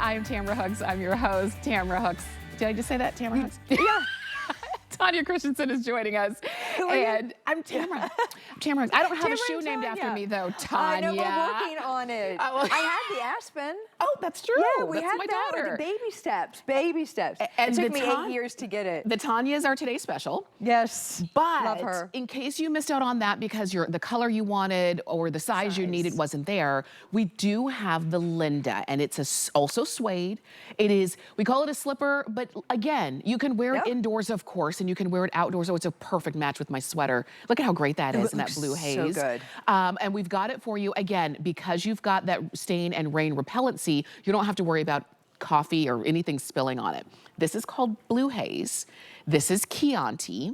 I am Tamara Hooks. I'm your host, Tamara Hooks. Did I just say that, Tamara Hooks? Yeah. Tanya Christensen is joining us. And I'm Tamara. Tamara Hooks. I don't have Tamara a shoe and named Tanya. after me, though, Tanya. I know, we're working on it. I had the Aspen. Oh, that's true. Yeah, we that's had my that. daughter. Baby steps, baby steps. And it took me 8 years to get it. The Tanya is our today's special. Yes, But love her. in case you missed out on that because the color you wanted or the size you needed wasn't there, we do have the Linda, and it's also suede. It is, we call it a slipper, but again, you can wear it indoors, of course, and you can wear it outdoors. Oh, it's a perfect match with my sweater. Look at how great that is in that blue haze. So good. And we've got it for you, again, because you've got that stain and rain repellency, you don't have to worry about coffee or anything spilling on it. This is called Blue Haze. This is Chianti.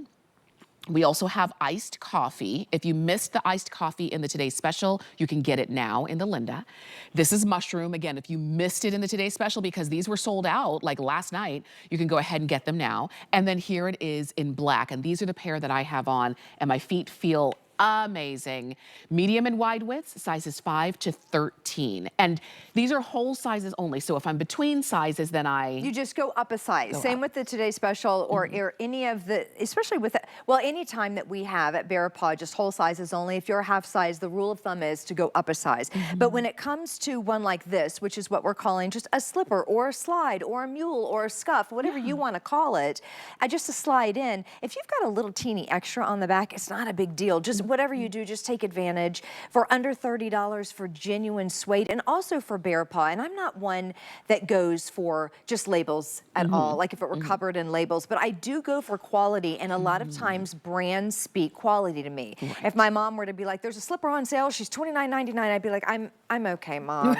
We also have iced coffee. If you missed the iced coffee in the Today's Special, you can get it now in the Linda. This is mushroom. Again, if you missed it in the Today's Special because these were sold out like last night, you can go ahead and get them now. And then here it is in black. And these are the pair that I have on, and my feet feel amazing. Medium and wide widths, sizes 5 to 13. And these are whole sizes only. So if I'm between sizes, then you just go up a size. Same with the Today's Special or any of the, especially with, well, any time that we have at BEARPAW, just whole sizes only. If you're a half size, the rule of thumb is to go up a size. But when it comes to one like this, which is what we're calling just a slipper or a slide or a mule or a scuff, whatever you want to call it, just to slide in, if you've got a little teeny extra on the back, it's not a big deal. Just whatever you do, just take advantage. For under $30 for genuine suede, and also for BEARPAW. And I'm not one that goes for just labels at all, like if it were covered in labels, but I do go for quality, and a lot of times brands speak quality to me. If my mom were to be like, there's a slipper on sale, she's $29.99, I'd be like, I'm okay, Mom.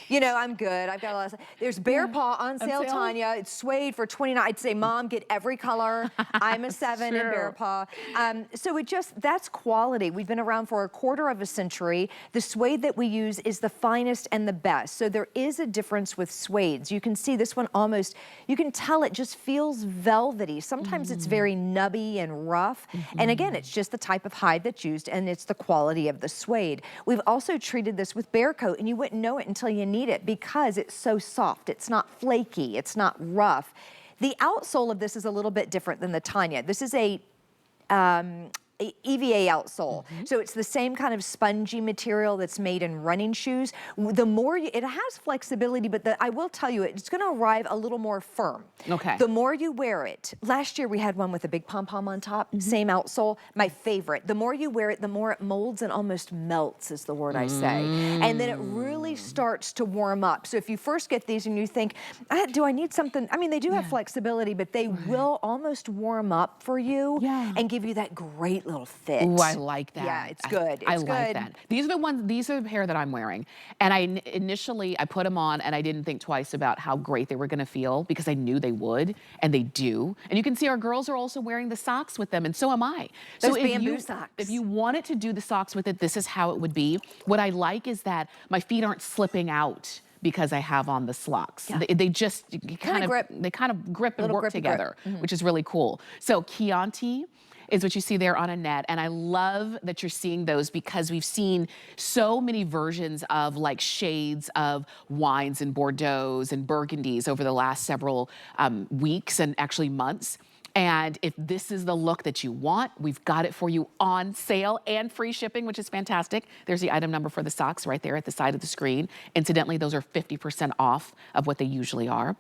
You know, I'm good. I've got a lot of, there's BEARPAW on sale, Tanya. It's suede for $29. I'd say, Mom, get every color. I'm a 7 in BEARPAW. So it just, that's quality. We've been around for a quarter of a century. The suede that we use is the finest and the best. So there is a difference with suedes. You can see this one almost, you can tell it just feels velvety. Sometimes it's very nubby and rough. And again, it's just the type of hide that's used, and it's the quality of the suede. We've also treated this with bear coat, and you wouldn't know it until you need it because it's so soft. It's not flaky. It's not rough. The outsole of this is a little bit different than the Tanya. This is a EVA outsole. So it's the same kind of spongy material that's made in running shoes. The more it has flexibility, but I will tell you, it's gonna arrive a little more firm. Okay. The more you wear it, last year we had one with a big pom-pom on top, same outsole, my favorite. The more you wear it, the more it molds and almost melts is the word I say. And then it really starts to warm up. So if you first get these and you think, do I need something? I mean, they do have flexibility, but they will almost warm up for you and give you that great little fit. Ooh, I like that. Yeah, it's good. I like that. These are the ones, these are the pair that I'm wearing. And initially I put them on and I didn't think twice about how great they were gonna feel because I knew they would, and they do. And you can see our girls are also wearing the socks with them, and so am I. Those so bamboo socks. If you wanted to do the socks with it, this is how it would be. What I like is that my feet aren't slipping out because I have on the slocks. They just kind of grip and work together, which is really cool. So Chianti is what you see there on a net. And I love that you're seeing those because we've seen so many versions of like shades of wines and Bordeaux's and Burgundies over the last several weeks and actually months. And if this is the look that you want, we've got it for you on sale and free shipping, which is fantastic. There's the item number for the socks right there at the side of the screen. Incidentally, those are 50% off of what they usually are.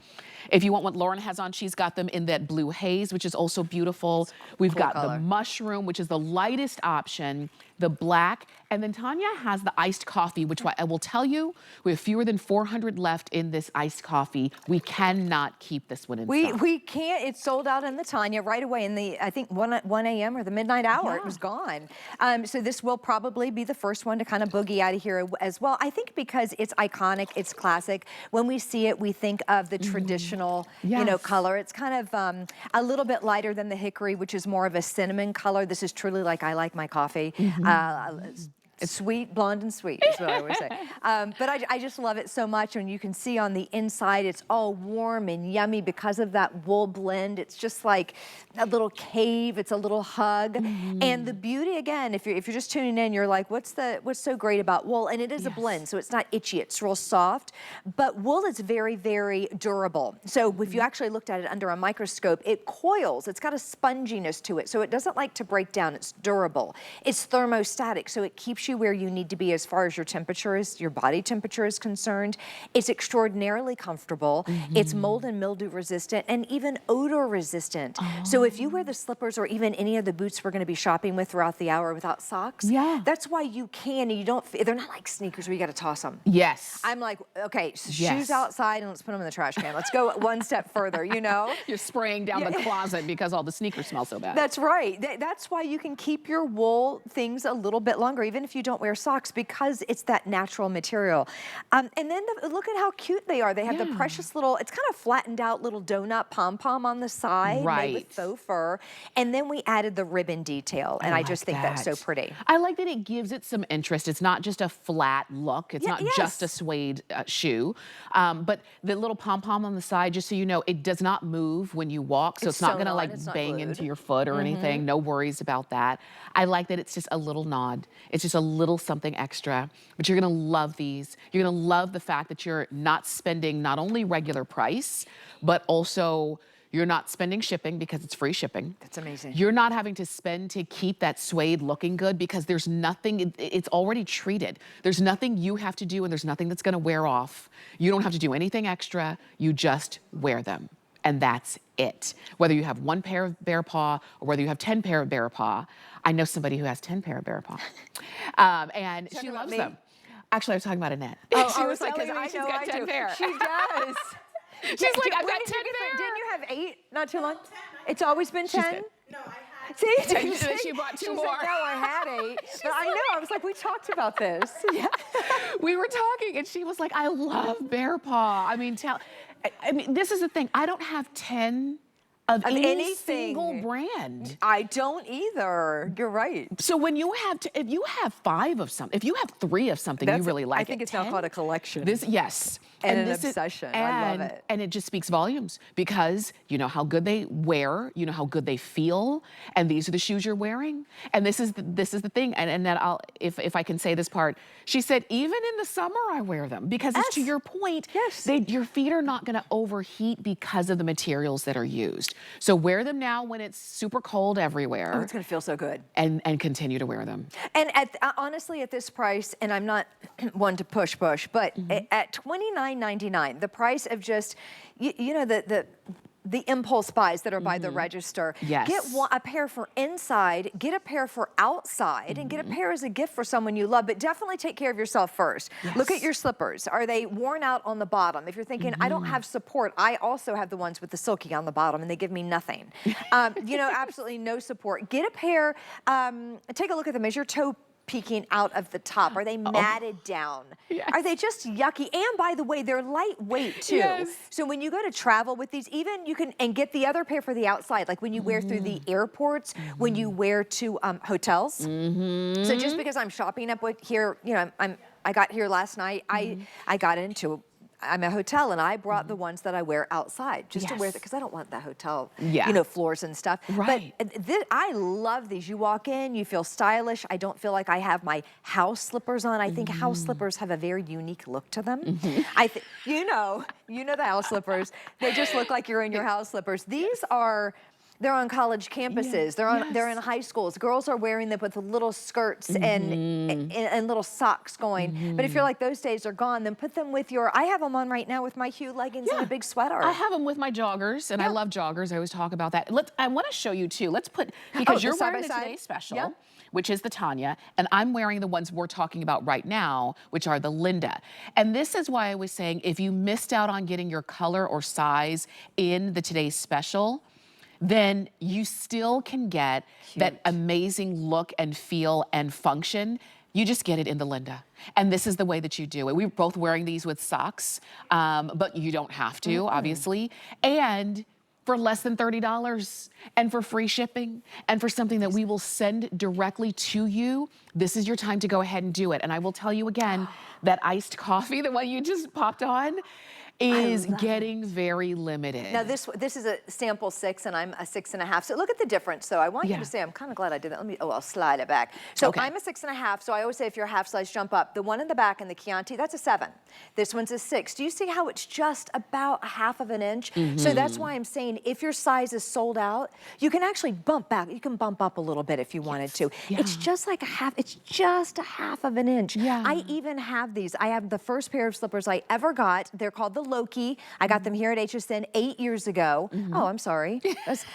If you want what Lauren has on, she's got them in that blue haze, which is also beautiful. We've got the mushroom, which is the lightest option, the black, and then Tanya has the iced coffee, which I will tell you, we have fewer than 400 left in this iced coffee. We cannot keep this one in stock. We can't, it's sold out in the Tanya right away in the, I think 1 a.m. or the midnight hour, it was gone. So this will probably be the first one to kind of boogie out of here as well. I think because it's iconic, it's classic. When we see it, we think of the traditional, you know, color. It's kind of a little bit lighter than the hickory, which is more of a cinnamon color. This is truly like I like my coffee. It's sweet, blonde, and sweet is what I always say. But I just love it so much, and you can see on the inside it's all warm and yummy because of that wool blend. It's just like a little cave. It's a little hug. And the beauty, again, if you're just tuning in, you're like, what's so great about wool? And it is a blend, so it's not itchy. It's real soft. But wool is very, very durable. So if you actually looked at it under a microscope, it coils. It's got a sponginess to it, so it doesn't like to break down. It's durable. It's thermostatic, so it keeps you where you need to be as far as your temperature is, your body temperature is concerned. It's extraordinarily comfortable. It's mold and mildew resistant and even odor resistant. So if you wear the slippers or even any of the boots we're going to be shopping with throughout the hour without socks, that's why you can, and you don't, they're not like sneakers where you got to toss them. I'm like, okay, shoes outside and let's put them in the trash can. Let's go one step further, you know? You're spraying down the closet because all the sneakers smell so bad. That's right. That's why you can keep your wool things a little bit longer, even if you don't wear socks, because it's that natural material. And then look at how cute they are. They have the precious little, it's kind of flattened out little donut pom-pom on the side, made with faux fur. And then we added the ribbon detail, and I just think that's so pretty. I like that it gives it some interest. It's not just a flat look. It's not just a suede shoe, but the little pom-pom on the side, just so you know, it does not move when you walk, so it's not gonna like bang into your foot or anything. No worries about that. I like that it's just a little nod. It's just a little something extra, but you're gonna love these. You're gonna love the fact that you're not spending not only regular price, but also you're not spending shipping because it's free shipping. That's amazing. You're not having to spend to keep that suede looking good because there's nothing, it's already treated. There's nothing you have to do, and there's nothing that's gonna wear off. You don't have to do anything extra. You just wear them. And that's it. Whether you have 1 pair of BEARPAW or whether you have 10 pair of BEARPAW. I know somebody who has 10 pair of BEARPAW. And she loves them. Actually, I was talking about Annette. She was like, because she's got 10 pair. She does. She's like, I've got 10 pair. Didn't you have 8 not too long? 10. It's always been 10? No, I had. See, she bought 2 more. Said, no, I had 8. But I know, I was like, we talked about this. We were talking, and she was like, I love BEARPAW. I mean, this is the thing. I don't have 10 of any single brand. I don't either. You're right. So when you have if you have 5 of something, if you have 3 of something you really like, I think it's now called a collection. And an obsession. I love it. And it just speaks volumes because you know how good they wear, you know how good they feel, and these are the shoes you're wearing. And this is the thing. And that if I can say this part, she said, even in the summer I wear them because it's to your point. Your feet are not going to overheat because of the materials that are used. So wear them now when it's super cold everywhere. Oh, it's going to feel so good. And continue to wear them. And honestly, at this price, and I'm not one to push, but at $29.99, the price of just, you know, the impulse buys that are by the register. Get a pair for inside, get a pair for outside, and get a pair as a gift for someone you love, but definitely take care of yourself first. Look at your slippers. Are they worn out on the bottom? If you're thinking, I don't have support, I also have the ones with the silky on the bottom, and they give me nothing. You know, absolutely no support. Get a pair, take a look at them. Is your toe peeking out of the top? Are they matted down? Are they just yucky? And by the way, they're lightweight too. So when you go to travel with these, even you can, and get the other pair for the outside, like when you wear through the airports, when you wear to hotels. So just because I'm shopping up with here, you know, I got here last night, I got into I'm a hotel, and I brought the ones that I wear outside just to wear, because I don't want the hotel, you know, floors and stuff. But I love these. You walk in, you feel stylish. I don't feel like I have my house slippers on. I think house slippers have a very unique look to them. I think you know the house slippers. They just look like you're in your house slippers. These are. They're on college campuses. They're in high schools. Girls are wearing them with little skirts and little socks going. But if you're like, those days are gone, then put them with your, I have them on right now with my Hue leggings and a big sweater. I have them with my joggers, and I love joggers. I always talk about that. I want to show you too. Let's put, because you're wearing the Today Special, which is the Tanya, and I'm wearing the ones we're talking about right now, which are the Linda. And this is why I was saying, if you missed out on getting your color or size in the Today Special, then you still can get that amazing look and feel and function. You just get it in the Linda. And this is the way that you do it. We're both wearing these with socks, but you don't have to, obviously. And for less than $30 and for free shipping and for something that we will send directly to you, this is your time to go ahead and do it. And I will tell you again, that iced coffee, the one you just popped on, is getting very limited. Now this is a sample 6 and I'm a 6.5. So look at the difference. So I want you to say, I'm kind of glad I did that. Let me, I'll slide it back. So I'm a 6.5. So I always say if you're a half size, jump up. The one in the back in the Chianti, that's a 7. This one's a 6. Do you see how it's just about a half of an inch? So that's why I'm saying if your size is sold out, you can actually bump back. You can bump up a little bit if you wanted to. It's just like a half, it's just a half of an inch. I even have these. I have the first pair of slippers I ever got. They're called the Loki. I got them here at HSN 8 years ago. Oh, I'm sorry.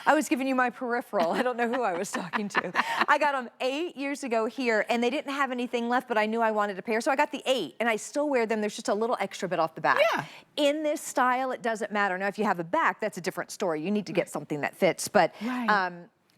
I was giving you my peripheral. I don't know who I was talking to. I got them 8 years ago here, and they didn't have anything left, but I knew I wanted a pair, so I got the 8, and I still wear them. There's just a little extra bit off the back. In this style, it doesn't matter. Now, if you have a back, that's a different story. You need to get something that fits, but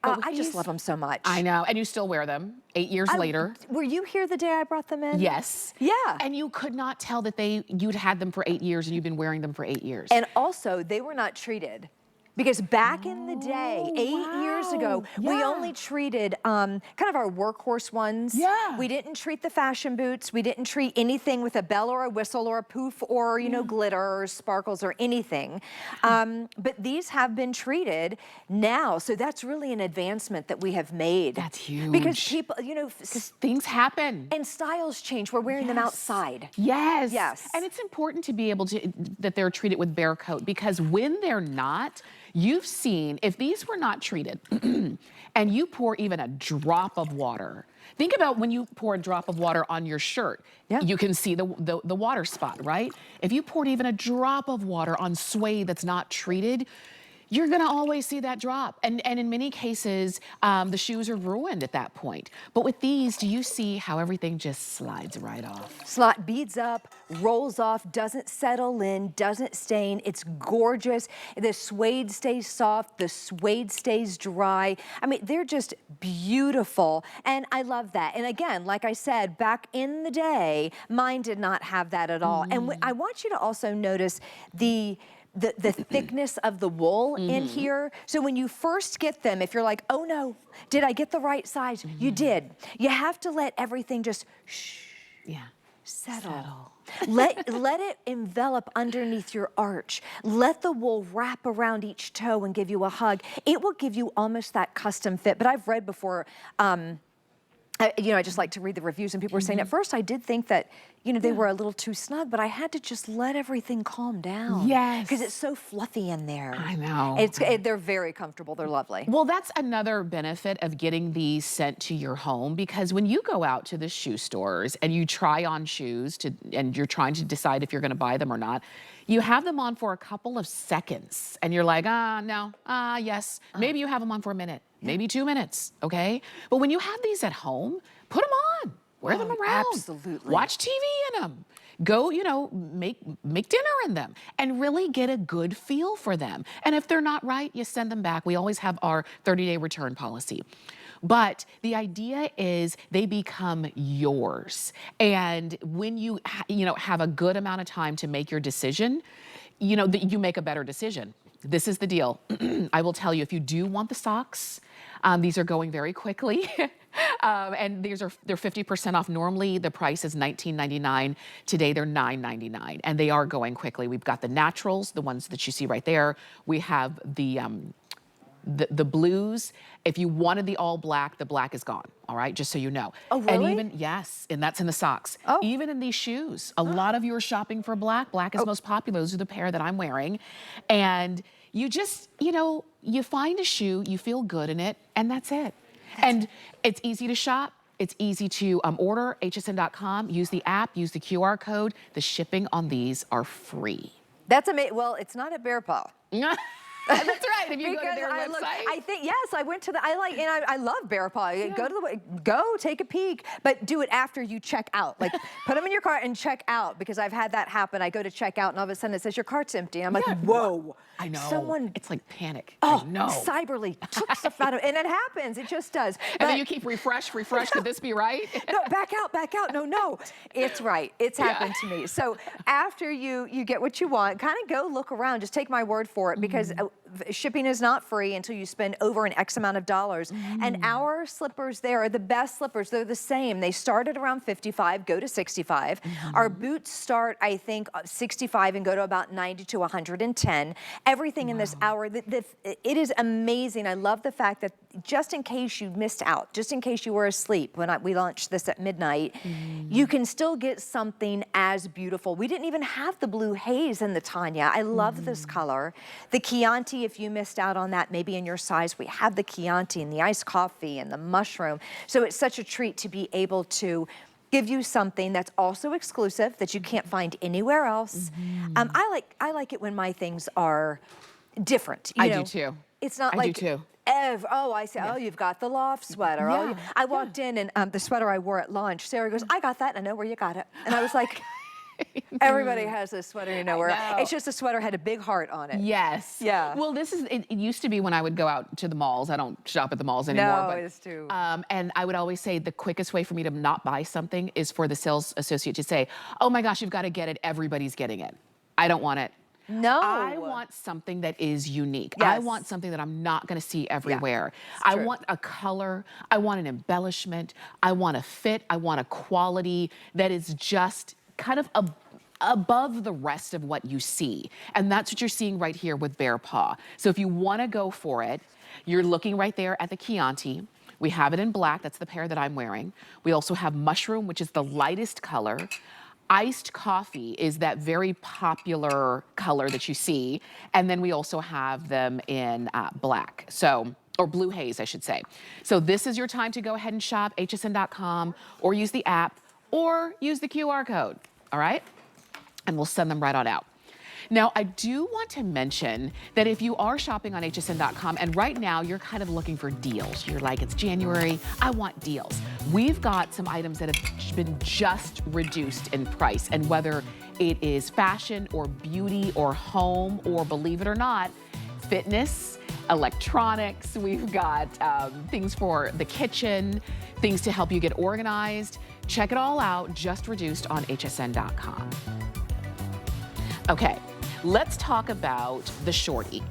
I just love them so much. I know, and you still wear them 8 years later. Were you here the day I brought them in? Yes. Yeah. And you could not tell that you'd had them for 8 years and you've been wearing them for 8 years. And also, they were not treated. Because back in the day, 8 years ago, we only treated kind of our workhorse ones. We didn't treat the fashion boots. We didn't treat anything with a bell or a whistle or a poof or, you know, glitter or sparkles or anything. But these have been treated now. So that's really an advancement that we have made. That's huge. Because people, you know, things happen. And styles change. We're wearing them outside. Yes. And it's important to be able to, that they're treated with bare coat, because when they're not, you've seen, if these were not treated and you pour even a drop of water, think about when you pour a drop of water on your shirt, you can see the water spot, right? If you poured even a drop of water on suede that's not treated, you're gonna always see that drop. And in many cases, the shoes are ruined at that point. But with these, do you see how everything just slides right off? Slot beads up, rolls off, doesn't settle in, doesn't stain. It's gorgeous. The suede stays soft, the suede stays dry. I mean, they're just beautiful. And I love that. And again, like I said, back in the day, mine did not have that at all. And I want you to also notice the thickness of the wool in here. So when you first get them, if you're like, oh no, did I get the right size? You did. You have to let everything just settle. Let it envelop underneath your arch. Let the wool wrap around each toe and give you a hug. It will give you almost that custom fit. But I've read before, you know, I just like to read the reviews, and people were saying, at first I did think that, you know, they were a little too snug, but I had to just let everything calm down. Because it's so fluffy in there. I know. They're very comfortable. They're lovely. Well, that's another benefit of getting these sent to your home, because when you go out to the shoe stores and you try on shoes and you're trying to decide if you're going to buy them or not, you have them on for a couple of seconds and you're like, no, yes. Maybe you have them on for a minute, maybe 2 minutes, okay? But when you have these at home, put them on, wear them around. Absolutely. Watch TV in them. Go, you know, make dinner in them and really get a good feel for them. And if they're not right, you send them back. We always have our 30-day return policy. But the idea is they become yours. And when you, have a good amount of time to make your decision, you make a better decision. This is the deal. I will tell you, if you do want the socks, these are going very quickly. And they're 50% off. Normally the price is $19.99. Today they're $9.99, and they are going quickly. We've got the naturals, the ones that you see right there. We have the blues. If you wanted the all black, the black is gone. All right, just so you know. Oh, really? And yes, and that's in the socks. Oh. Even in these shoes, a lot of you are shopping for black. Black is most popular. Those are the pair that I'm wearing. And you just, you find a shoe, you feel good in it, and that's it. And it's easy to shop. It's easy to order, hsn.com, use the app, use the QR code. The shipping on these are free. That's amazing. Well, it's not at BEARPAW. That's right. If you go to their website. I think, yes, I went to I love BEARPAW. Yeah. Go take a peek, but do it after you check out. Like, put them in your cart and check out, because I've had that happen. I go to check out and all of a sudden it says your cart's empty. And I'm like, whoa. I know. Someone. It's like panic. Oh, I know. Cyberly took stuff out of it. And it happens. It just does. And then you keep refresh. Could this be right? No, back out. No. It's right. It's happened to me. So after you get what you want, kind of go look around. Just take my word for it, because shipping is not free until you spend over an X amount of dollars. And our slippers there are the best slippers. They're the same. They start at around 55, go to 65. Our boots start, I think, 65 and go to about 90 to 110. Everything in this hour, it is amazing. I love the fact that just in case you missed out, just in case you were asleep when we launched this at midnight, you can still get something as beautiful. We didn't even have the blue haze in the Tanya. I love this color. The Chianti, if you missed out on that, maybe in your size, we have the Chianti and the iced coffee and the mushroom. So it's such a treat to be able to give you something that's also exclusive that you can't find anywhere else. I like it when my things are different. You know, do too. It's not I like do too. Oh, I say, oh, you've got the loft sweater. Oh, I walked in and the sweater I wore at launch, Sarah goes, I got that. I know where you got it. And I was like, everybody has this sweater, you know, where it's just a sweater had a big heart on it. Yes. Yeah. Well, it used to be when I would go out to the malls. I don't shop at the malls anymore. No, but, it's too. And I would always say the quickest way for me to not buy something is for the sales associate to say, oh my gosh, you've got to get it. Everybody's getting it. I don't want it. No. I want something that is unique. Yes. I want something that I'm not going to see everywhere. I want a color. I want an embellishment. I want a fit. I want a quality that is just kind of above the rest of what you see. And that's what you're seeing right here with BEARPAW. So if you want to go for it, you're looking right there at the Chianti. We have it in black. That's the pair that I'm wearing. We also have mushroom, which is the lightest color. Iced coffee is that very popular color that you see. And then we also have them in black. So, or blue haze, I should say. So this is your time to go ahead and shop, hsn.com, or use the app, or use the QR code, all right? And we'll send them right on out. Now, I do want to mention that if you are shopping on hsn.com and right now you're kind of looking for deals, you're like, it's January, I want deals. We've got some items that have been just reduced in price, and whether it is fashion or beauty or home or, believe it or not, fitness, electronics, we've got things for the kitchen, things to help you get organized. Check it all out, just reduced on hsn.com. Okay, let's talk about the shorty.